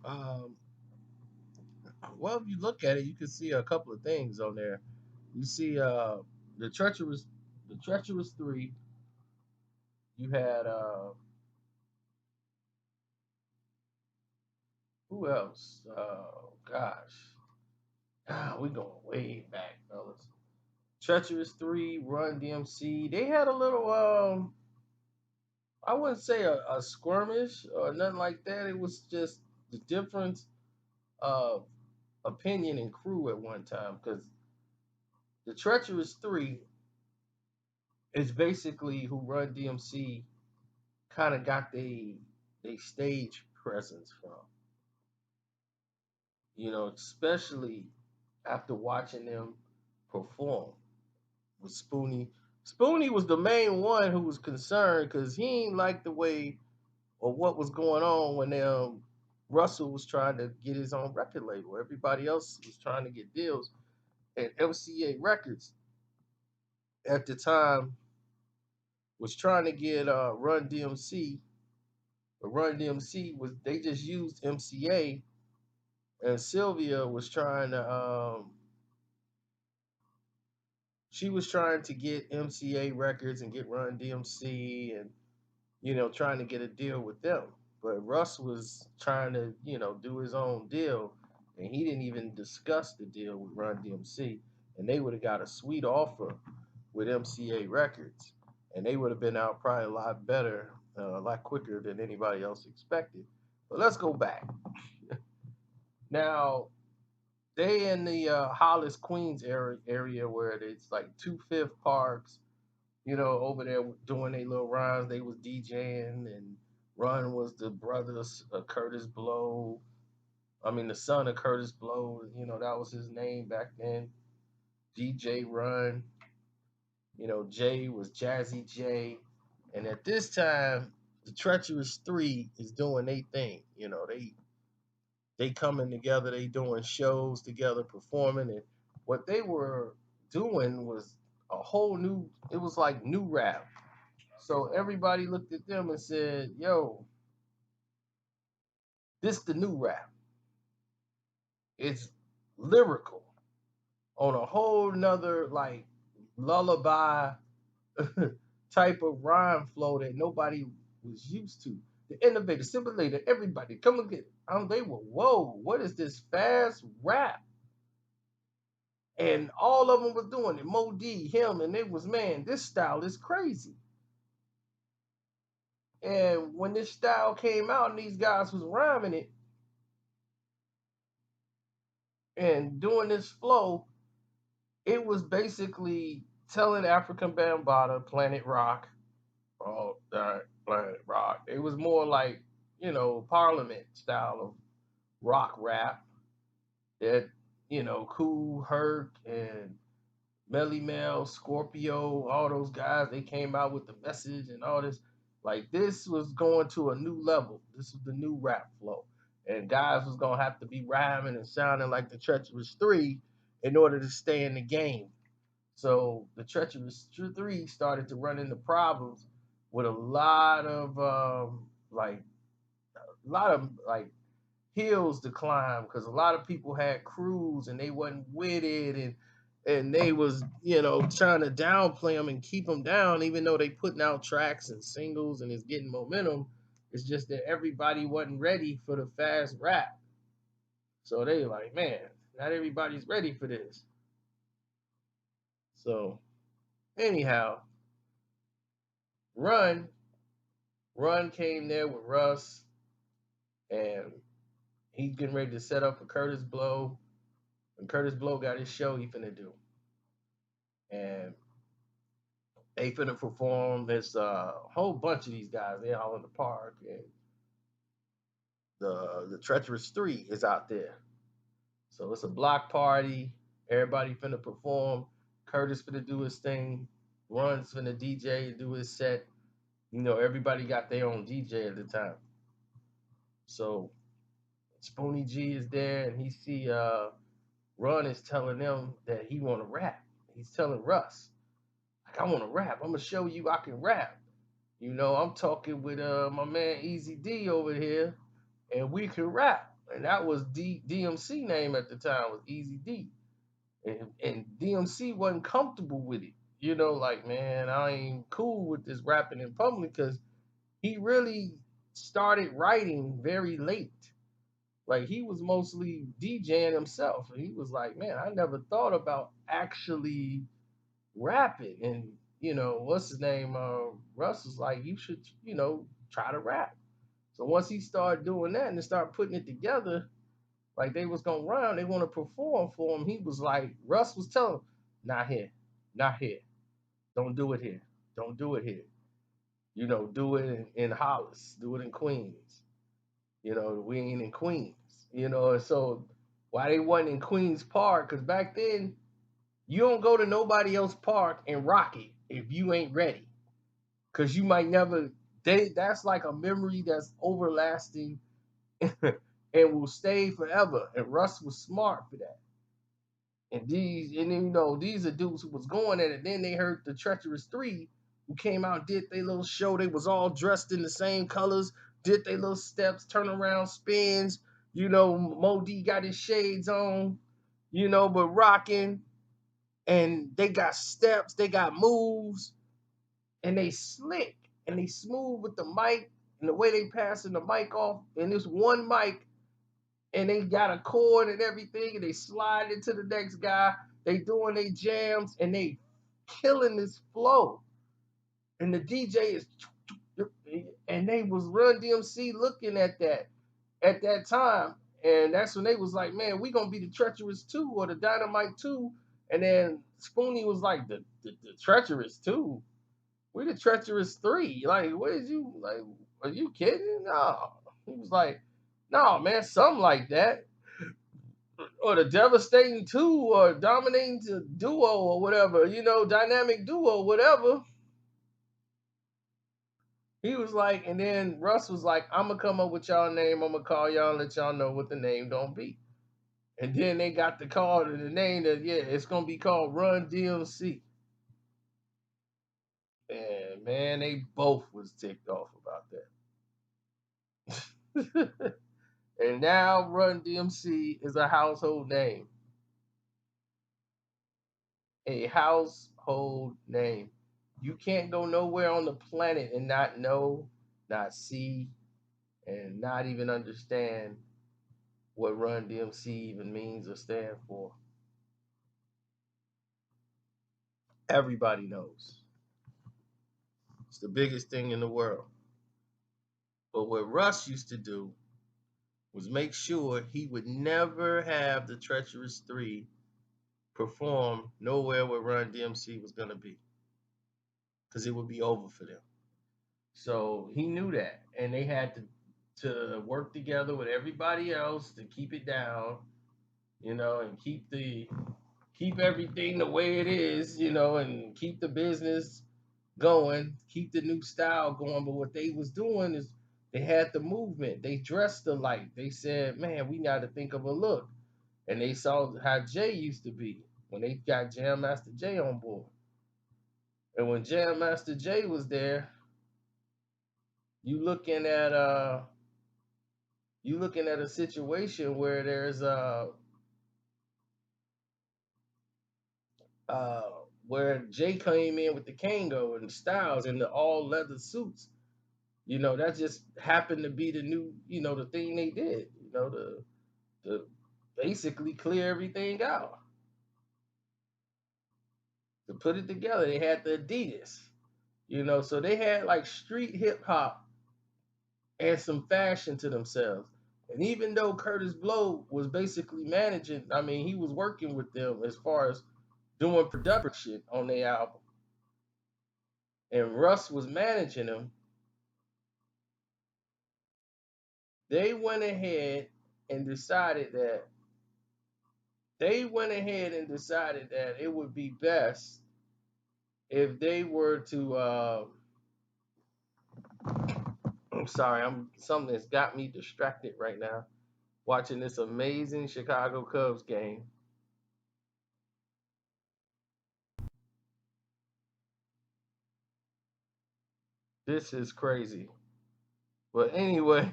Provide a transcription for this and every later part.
Um, well, if you look at it, you can see a couple of things on there. You see the treacherous, the treacherous three. You had who else? Gosh, we going way back, fellas. Treacherous three, Run DMC. They had a little I wouldn't say a skirmish or nothing like that. It was just the difference of opinion and crew at one time because the Treacherous Three is basically who Run DMC kind of got they stage presence from. Especially after watching them perform with Spoonie. Spoonie was the main one who was concerned because he ain't like the way or what was going on when Russell was trying to get his own record label. Everybody else was trying to get deals, and MCA Records at the time was trying to get Run DMC, but Run DMC was they just used MCA, and Sylvia was trying to she was trying to get MCA Records and get Run DMC and trying to get a deal with them. But Russ was trying to, do his own deal, and he didn't even discuss the deal with Run DMC. And they would have got a sweet offer with MCA Records, and they would have been out probably a lot better, a lot quicker than anybody else expected. But let's go back. Now, they in the Hollis, Queens area where it's like two Fifth Parks, over there doing their little runs. They was DJing, and Run was the brothers of Curtis Blow. I mean, the son of Curtis Blow. That was his name back then. DJ Run. Jay was Jazzy J. And at this time, the Treacherous Three is doing their thing. They coming together. They doing shows together, performing, and what they were doing was a whole new. It was like new rap. So everybody looked at them and said, "Yo, this the new rap. It's lyrical on a whole nother like lullaby type of rhyme flow that nobody was used to. The innovator, simulator, everybody come and get. They were whoa. What is this fast rap?" And all of them was doing it. Mo D, him, and it was man. This style is crazy. And when this style came out and these guys was rhyming it and doing this flow, it was basically telling African Bambaataa, Planet Rock, oh, Planet Rock. It was more like, Parliament style of rock rap that, Cool Herc and Melly Mel, Scorpio, all those guys, they came out with the message and all this. Like this was going to a new level. This was the new rap flow. And guys was gonna have to be rhyming and sounding like the Treacherous Three in order to stay in the game. So the Treacherous Three started to run into problems with a lot of hills to climb because a lot of people had crews and they wasn't with it and they was trying to downplay them and keep them down even though they putting out tracks and singles and it's getting momentum. It's just that everybody wasn't ready for the fast rap, so they like, man, not everybody's ready for this. So anyhow, run run came there with Russ, and he's getting ready to set up for Curtis Blow. And Curtis Blow got his show he finna do. And they finna perform. There's a whole bunch of these guys. They all in the park, and the Treacherous Three is out there. So it's a block party. Everybody finna perform. Curtis finna do his thing. Run's finna DJ and do his set. Everybody got their own DJ at the time. So Spoonie G is there, and he see Run is telling them that he want to rap. He's telling Russ, like, I want to rap. I'm gonna show you I can rap. I'm talking with my man Easy D over here, and we can rap. and that was DMC name at the time was Easy D, and DMC wasn't comfortable with it. Like, man, I ain't cool with this rapping in public because he really started writing very late. Like he was mostly DJing himself, and he was like, man, I never thought about actually rapping. And what's his name? Russ was like, you should, try to rap. So once he started doing that and they started putting it together, like they was gonna run, they want to perform for him. He was like, Russ was telling him, not here, not here. Don't do it here. Don't do it here. Do it in Hollis. Do it in Queens. We ain't in Queens. And so why they wasn't in Queens Park? Because back then, you don't go to nobody else park and rock it if you ain't ready. Because you might never, that's like a memory that's overlasting and will stay forever. And Russ was smart for that. These are dudes who was going at it. Then they heard the Treacherous Three, who came out, did their little show. They was all dressed in the same colors, did their little steps, turn around, spins. Mo D got his shades on, but rocking. And they got steps, they got moves, and they slick and they smooth with the mic and the way they passing the mic off. And this one mic, and they got a cord and everything, and they slide into the next guy. They doing their jams, and they killing this flow. And the DJ is, and they was Run DMC looking at that time, and that's when they was like, man, we gonna be the Treacherous 2 or the Dynamite 2. And then Spoonie was like, the Treacherous 2? We the Treacherous 3. Like, what is you, like, are you kidding? No. He was like, no, man, something like that. Or the Devastating 2 or Dominating Duo or whatever, Dynamic Duo, whatever. He was like, and then Russ was like, I'm gonna come up with y'all name, I'm gonna call y'all and let y'all know what the name don't be. And then they got the call to the name that, yeah, it's gonna be called Run DMC. And man, they both was ticked off about that. And now Run DMC is a household name. A household name. You can't go nowhere on the planet and not know, not see, and not even understand what Run DMC even means or stand for. Everybody knows. It's the biggest thing in the world. But what Russ used to do was make sure he would never have the Treacherous Three perform nowhere where Run DMC was going to be, because it would be over for them. So he knew that, and they had to work together with everybody else to keep it down, and keep everything the way it is, and keep the business going, keep the new style going. But what they was doing is they had the movement. They dressed alike. They said, man, we got to think of a look. And they saw how Jay used to be when they got Jam Master Jay on board. And when Jam Master Jay was there, you looking at a situation where there's uh where Jay came in with the Kango and Styles and the all leather suits. That just happened to be the new, the thing they did, to basically clear everything out. To put it together, they had the Adidas, so they had like street hip hop and some fashion to themselves. And even though Curtis Blow was basically managing, I mean, he was working with them as far as doing production on their album, and Russ was managing them. They went ahead and decided that it would be best if they were to. I'm sorry, something that's got me distracted right now, watching this amazing Chicago Cubs game. This is crazy. But anyway,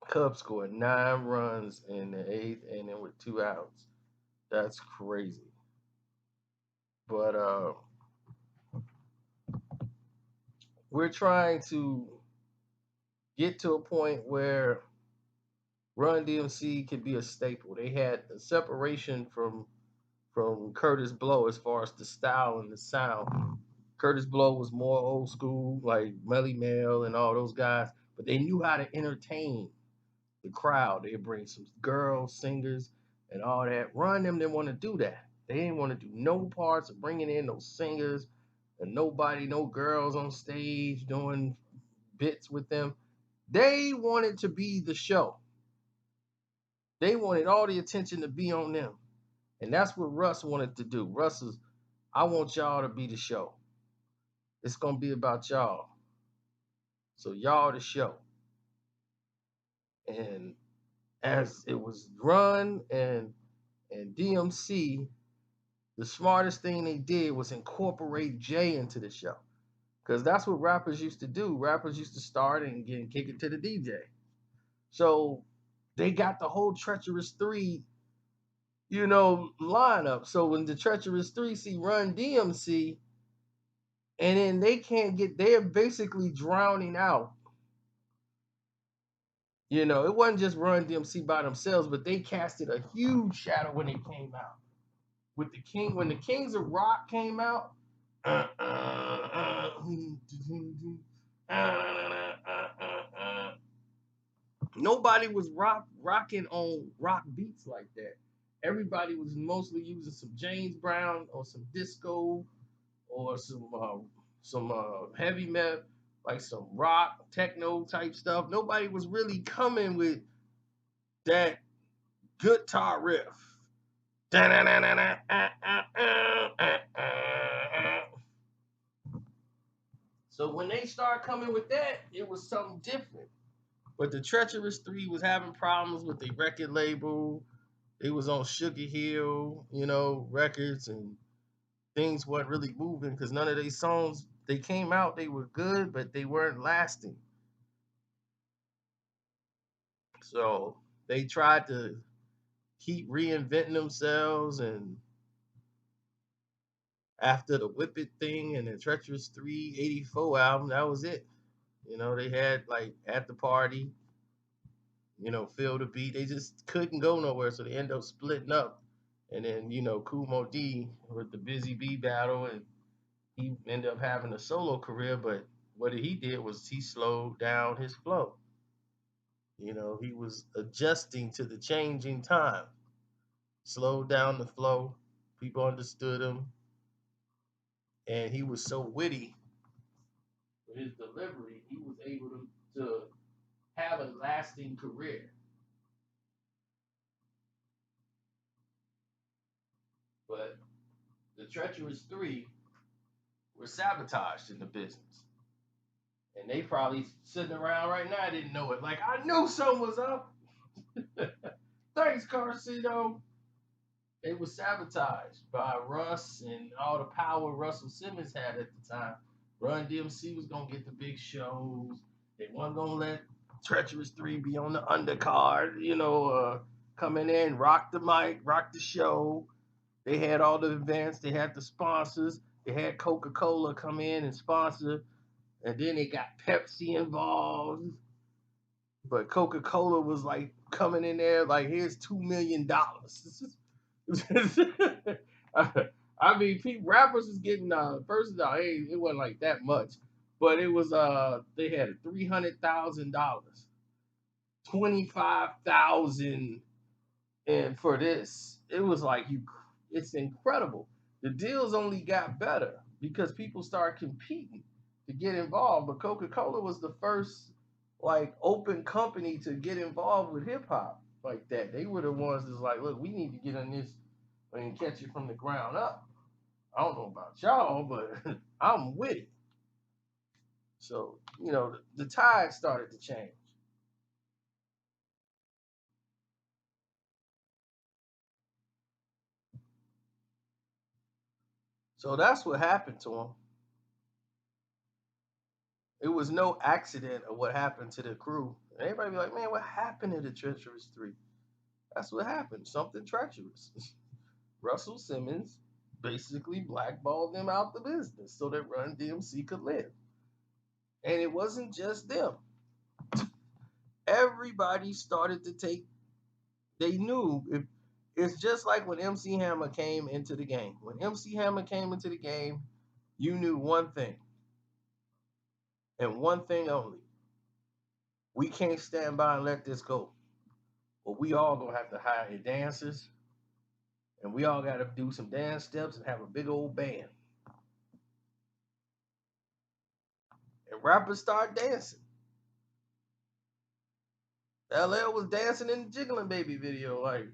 Cubs scored 9 runs in the eighth inning with 2 outs. That's crazy. But we're trying to get to a point where Run DMC could be a staple. They had a separation from Curtis Blow as far as the style and the sound. Curtis Blow was more old school, like Melly Mel and all those guys, but they knew how to entertain the crowd. They bring some girls, singers, and all that. Run them didn't want to do that. They didn't want to do no parts of bringing in no singers and nobody, no girls on stage doing bits with them. They wanted to be the show. They wanted all the attention to be on them. And that's what Russ wanted to do. Russ is, I want y'all to be the show. It's gonna be about y'all. So y'all the show. And as it was Run and DMC, the smartest thing they did was incorporate Jay into the show. Because that's what rappers used to do. Rappers used to start and kick it to the DJ. So they got the whole Treacherous 3, lineup. So when the Treacherous 3 see Run DMC, and then they're basically drowning out. It wasn't just Run DMC by themselves, but they casted a huge shadow when they came out. When the Kings of Rock came out, nobody was rocking on rock beats like that. Everybody was mostly using some James Brown or some disco or some heavy metal, like some rock, techno type stuff. Nobody was really coming with that guitar riff. So when they started coming with that, it was something different. But the Treacherous 3 was having problems with the record label. It was on Sugar Hill, records, and things weren't really moving because none of these songs, they came out, they were good, but they weren't lasting. So they tried to keep reinventing themselves, and after the Whip It thing and the Treacherous 384 album, that was it. They had like At the Party, Feel the Beat. They just couldn't go nowhere, so they ended up splitting up. And then, Kumo D with the Busy Bee battle, and he ended up having a solo career, but what he did was he slowed down his flow. He was adjusting to the changing time, slowed down the flow. People understood him, and he was so witty with his delivery, he was able to have a lasting career. But the Treacherous 3 were sabotaged in the business. And they probably sitting around right now didn't know it. Like, I knew something was up. Thanks, Carcino. They were sabotaged by Russ and all the power Russell Simmons had at the time. Run DMC was gonna get the big shows. They weren't gonna let Treacherous 3 be on the undercard, coming in, rock the mic, rock the show. They had all the events, they had the sponsors, they had Coca-Cola come in and sponsor, and then they got Pepsi involved. But Coca-Cola was like coming in there like, here's $2 million. I mean, rappers was getting first of all, hey, it wasn't like that much, but it was they had $300,000, 25,000, and for this, it was like it's incredible. The deals only got better because people started competing to get involved. But Coca-Cola was the first like open company to get involved with hip hop like that. They were the ones that's like, look, we need to get on this and catch it from the ground up. I don't know about y'all, but I'm with it. So, the tide started to change. So that's what happened to him. It was no accident of what happened to the crew And everybody be like, man, what happened to the Treacherous Three? That's what happened. Something treacherous. Russell Simmons basically blackballed them out the business so that Run DMC could live. And it wasn't just them. Everybody started to take, they knew if it's just like when MC Hammer came into the game. When MC Hammer came into the game, you knew one thing and one thing only. We can't stand by and let this go. But we all gonna have to hire dancers and we all gotta do some dance steps and have a big old band. And rappers start dancing. LL was dancing in the Jiggling Baby video. Like,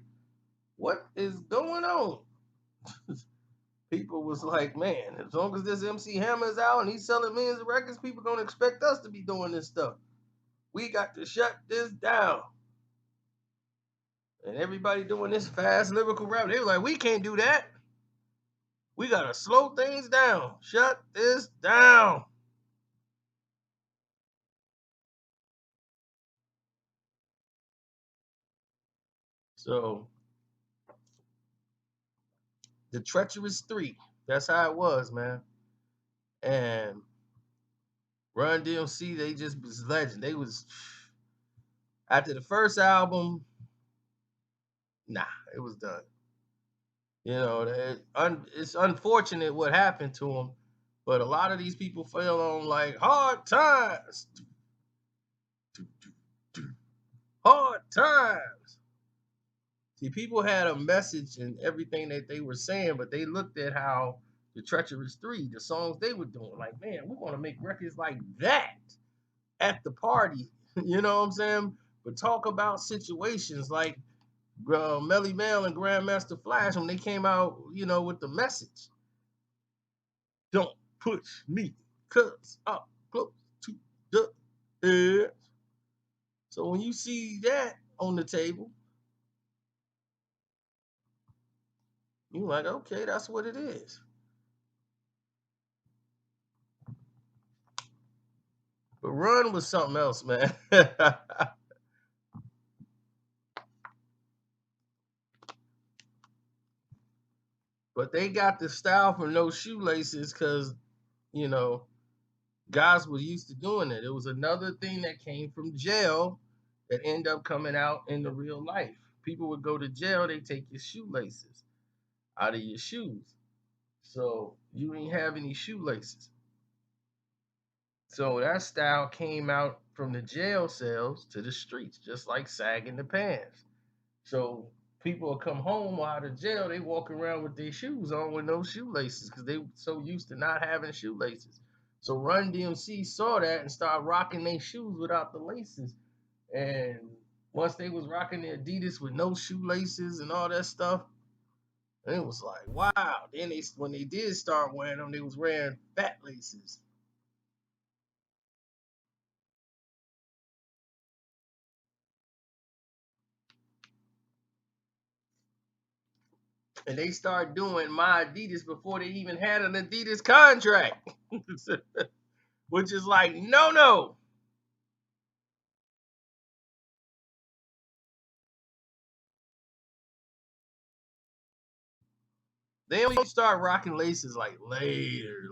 what is going on? People was like, man, as long as this MC Hammer is out and he's selling millions of records, people gonna expect us to be doing this stuff. We got to shut this down. And everybody doing this fast lyrical rap, they were like, we can't do that. We gotta slow things down. Shut this down. So the Treacherous Three, that's how it was, man. And Run DMC, they just was legend. They was after the first album, nah, it was done. You know, it's unfortunate what happened to them, but a lot of these people fell on like hard times, hard times. See, people had a message in everything that they were saying, but they looked at how the Treacherous Three, the songs they were doing, like, man, we want to make records like that at the party. You know what I'm saying? But talk about situations like Melly Mel and Grandmaster Flash when they came out, you know, with the message. Don't push me, cause I'm close to the edge. So when you see that on the table, you're like, okay, that's what it is. But Run was something else, man. But they got the style for no shoelaces because, you know, guys were used to doing it. It was another thing that came from jail that ended up coming out in the real life. People would go to jail, they take your shoelaces out of your shoes. So you didn't have any shoelaces. So that style came out from the jail cells to the streets, just like sagging the pants. So people will come home out of jail, they walk around with their shoes on with no shoelaces because they so used to not having shoelaces. So Run DMC saw that and started rocking their shoes without the laces. And once they was rocking their Adidas with no shoelaces and all that stuff, and it was like, wow. Then they when they did start wearing them, they was wearing fat laces. And they started doing my Adidas before they even had an Adidas contract. Which is like, no, no. They only start rocking laces like later.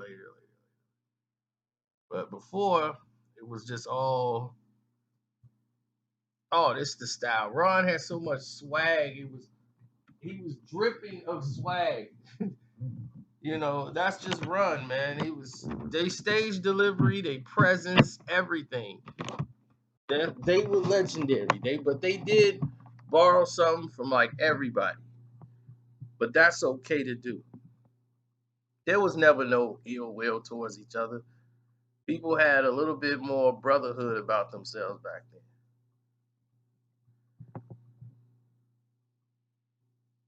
But before, it was just all, oh, this is the style. Ron had so much swag. He was dripping of swag. You know, that's just Run, man. They stage delivery, they presence, everything. They were legendary. They did borrow something from like everybody. But that's okay to do. There was never no ill will towards each other. People had a little bit more brotherhood about themselves back then.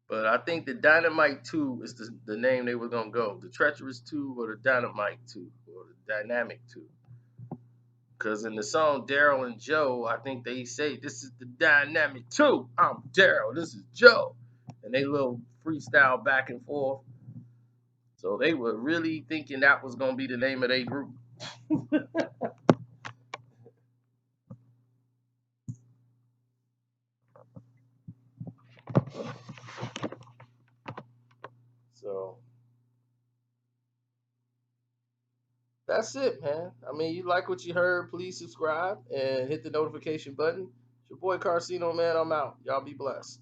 But I think the Dynamite 2 is the name they were going to go. The Treacherous 2 or the Dynamite 2 or the Dynamic 2. Because in the song Daryl and Joe, I think they say, this is the Dynamic 2. I'm Daryl, this is Joe. And they little freestyle back and forth. So they were really thinking that was going to be the name of their group. that's it, man. I mean, you like what you heard, please subscribe and hit the notification button. It's your boy Carcino, man. I'm out. Y'all be blessed.